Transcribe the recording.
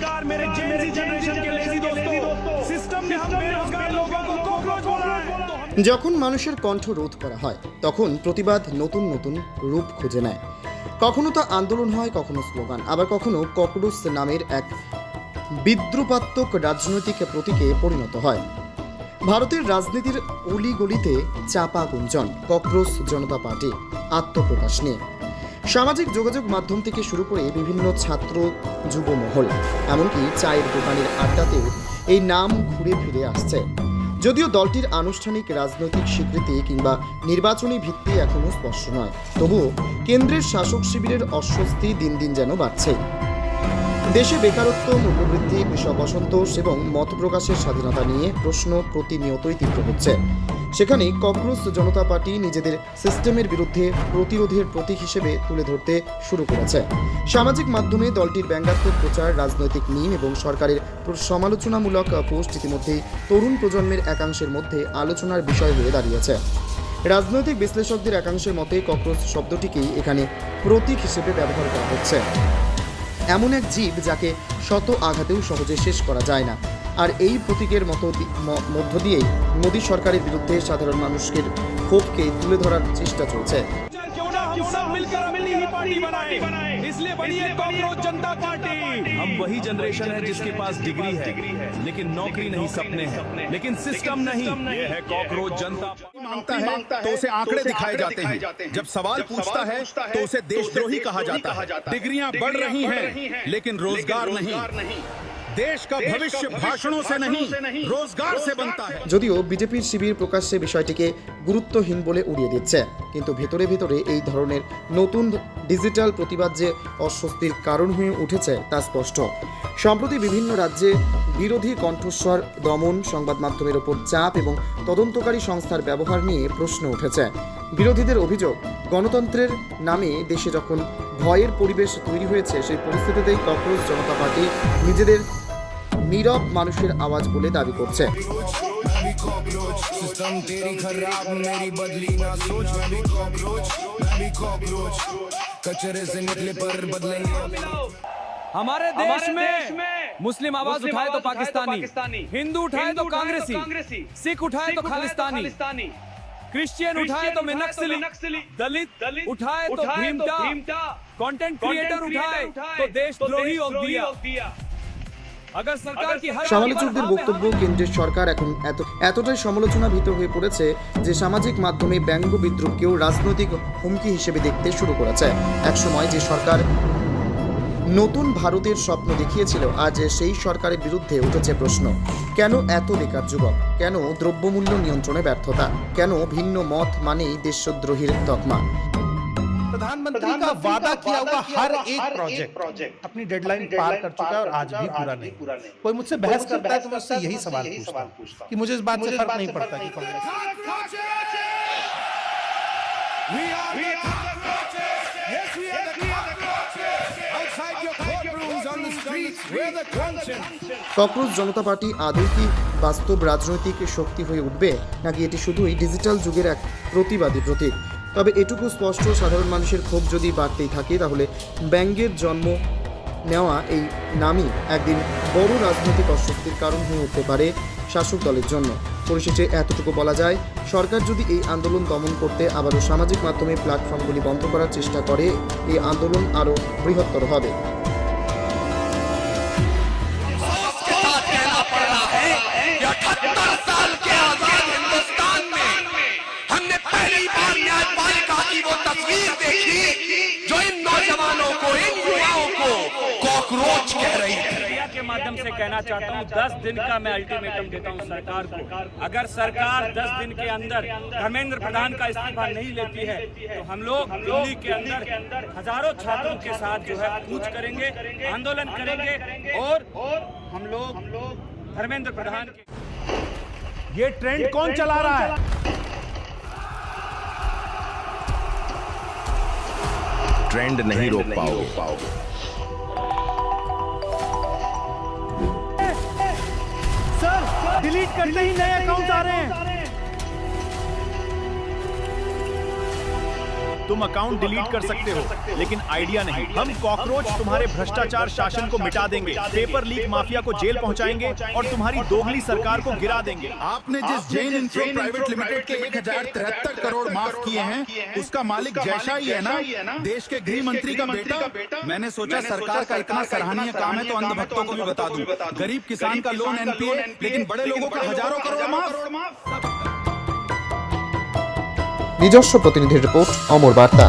नमस्कार मेरे Gen Z generation के लेजी दोस्तों, सिस्टम ने हम बेरोजगार लोगों को कॉकरोच बोला है। যখন মানুষের কণ্ঠ রোধ করা হয় তখন প্রতিবাদ নতুন নতুন রূপ খুঁজে নেয়। কখনো তা আন্দোলন হয়, কখনো স্লোগান, আবার কখনো ককরোচ নামের এক বিদ্রুপাত্মক রাজনৈতিক প্রতীকে পরিণত হয়। ভারতের রাজনীতির অলিগলিতে চাপা গুঞ্জন ককরোচ জনতা পার্টি আত্মপ্রকাশ নিয়ে। সামাজিক যোগাযোগ মাধ্যম থেকে শুরু করে বিভিন্ন ছাত্র যুব মহল, এমনকি চায়ের দোকানের আড্ডাতেও এই নাম ঘুরে ফিরে আসছে। যদিও দলটির আনুষ্ঠানিক রাজনৈতিক স্বীকৃতি কিংবা নির্বাচনী ভিত্তি এখনও স্পষ্ট নয়, তবুও কেন্দ্রের শাসক শিবিরের অস্বস্তি দিন দিন যেন বাড়ছে। দেশে বেকারত্ব, মূল্যবৃদ্ধি, কৃষক অসন্তোষ এবং মত প্রকাশের স্বাধীনতা নিয়ে প্রশ্ন প্রতিনিয়তই তীব্র হচ্ছে। সেখানে ককরোচ জনতা পার্টি নিজেদের সিস্টেমের বিরুদ্ধে প্রতিরোধের প্রতীক হিসেবে তুলে ধরতে শুরু করেছে। সামাজিক মাধ্যমে দলটির ব্যঙ্গাত্মক প্রচার, রাজনৈতিক মিম এবং সরকারের সমালোচনামূলক পোস্ট ইতিমধ্যেই তরুণ প্রজন্মের একাংশের মধ্যে আলোচনার বিষয় হয়ে দাঁড়িয়েছে। রাজনৈতিক বিশ্লেষকদের একাংশের মতে ককরোচ শব্দটিকেই এখানে প্রতীক হিসেবে ব্যবহার করা হচ্ছে। এমন এক জীব যাকে শত আঘাতেও সহজে শেষ করা যায় না। আর এই প্রতীকের মধ্য দিয়েই মোদী সরকারের বিরুদ্ধে সাধারণ মানুষের ক্ষোভকে তুলে ধরার চেষ্টা চলছে। इसलिए बनी है कॉकरोच जनता पार्टी। हम वही जनरेशन है जिसके पास डिग्री है लेकिन नौकरी नहीं, सपने हैं लेकिन सिस्टम नहीं। ये है कॉकरोच जनता। मांगता है तो उसे आंकड़े दिखाए जाते हैं, जब सवाल पूछता है तो उसे देशद्रोही कहा जाता है। डिग्रियां बढ़ रही हैं लेकिन रोजगार नहीं। देश का भविष्य भाषणों से नहीं, रोजगार से बनता है। যদিও বিজেপির শিবির প্রকাশ্যে বিষয়টিকে গুরুত্বহীন বলে উড়িয়ে দিচ্ছে, কিন্তু ভেতরে ভেতরে এই ধরনের নতুন ডিজিটাল প্রতিবাদ যে অস্বস্তির কারণ হয়ে উঠেছে তা স্পষ্ট। সম্প্রতি বিভিন্ন রাজ্যে বিরোধী কণ্ঠস্বর দমন, সংবাদ মাধ্যমের ওপর চাপ এবং তদন্তকারী সংস্থার ব্যবহার নিয়ে প্রশ্ন উঠেছে। বিরোধীদের অভিযোগ, গণতন্ত্রের নামে দেশে যখন ভয়ের পরিবেশ তৈরি হয়েছে, সেই পরিস্থিতিতেই ককরোচ জনতা পার্টি নিজেদের নীরব মানুষের আওয়াজ বলে দাবি করছে। हमारे देश में मुस्लिम आवाज उठाए तो पाकिस्तानी, हिंदू उठाए तो कांग्रेसी, सिख उठाए तो खालिस्तानी, क्रिश्चियन उठाए तो नक्सली, दलित उठाए तो भीमटा, कंटेंट क्रिएटर उठाए तो देशद्रोही और दिया। अगर सरकार की हर সমালোচকদের বক্তব্য, কেন্দ্রের সরকার এখন এতটাই সমালোচনাভীত হয়ে পড়েছে যে সামাজিক মাধ্যমে ব্যঙ্গ বিদ্রুপকেও রাজনৈতিক হুমকি হিসেবে দেখতে শুরু করেছে। একসময় যে সরকার নতুন ভারতের স্বপ্ন দেখিয়েছিল, আজ সেই সরকারের বিরুদ্ধে উঠেছে প্রশ্ন। কেন এত বেকার যুবক? কেন দ্রব্যমূল্য নিয়ন্ত্রণে ব্যর্থতা? কেন ভিন্ন মত মানেই দেশদ্রোহীর তকমা? प्रधानमंत्री का वादा किया हुआ हर एक प्रोजेक्ट अपनी डेडलाइन पार कर चुका है और आज भी पूरा नहीं। कोई मुझसे बहस करता है तो मैं उससे यही सवाल पूछता हूं कि मुझे इस बात से फर्क नहीं पड़ता कि कांग्रेस ককরোচ জনতা পার্টি আদৌ কি বাস্তব রাজনৈতিক শক্তি হয়ে উঠবে, নাকি এটি শুধুই ডিজিটাল যুগের এক প্রতিবাদী প্রতীক? তবে এটুকু স্পষ্ট, সাধারণ মানুষের ক্ষোভ যদি বাড়তেই থাকে তাহলে ব্যঙ্গের জন্ম নেওয়া এই নামই একদিন বড় রাজনৈতিক অস্বস্তির কারণ হয়ে উঠতে পারে শাসক দলের জন্য। পরিশেষে এতটুকু বলা যায়, সরকার যদি এই আন্দোলন দমন করতে আবারও সামাজিক মাধ্যমে প্ল্যাটফর্মগুলি বন্ধ করার চেষ্টা করে, এই আন্দোলন আরও বৃহত্তর হবে। मीडिया के माध्यम से कहना चाहता हूँ, 10 दिन का मैं अल्टीमेटम देता हूँ सरकार को। अगर सरकार 10 दिन के अंदर धर्मेंद्र प्रधान का इस्तीफा नहीं लेती है तो हम लोग दिल्ली के अंदर हजारों छात्रों के साथ जो है कूच करेंगे, आंदोलन करेंगे और हम लोग धर्मेंद्र प्रधान के। ये ट्रेंड कौन चला रहा है? ट्रेंड नहीं रोक पाओगे। सर डिलीट करते ही नए अकाउंट आ रहे हैं। तुम अकाउंट डिलीट कर सकते हो, लेकिन आइडिया नहीं। हम कॉकरोच तुम्हारे भ्रष्टाचार शासन को मिटा देंगे, पेपर लीक माफिया को जेल पहुंचाएंगे और तुम्हारी दोगली सरकार को गिरा देंगे। आपने जिस जैन इंफ्रो प्राइवेट लिमिटेड के 1073 करोड़ माफ किए हैं, उसका मालिक जैसा ही है ना, देश के गृह मंत्री का बेटा। मैंने सोचा सरकार का इतना सराहनीय काम है तो अंधभक्तों को भी बता दूं। गरीब किसान का लोन एनपीए, लेकिन बड़े लोगों का हजारों करोड़ माफ। নিজস্ব প্রতিনিধির রিপোর্ট, অমর বার্তা।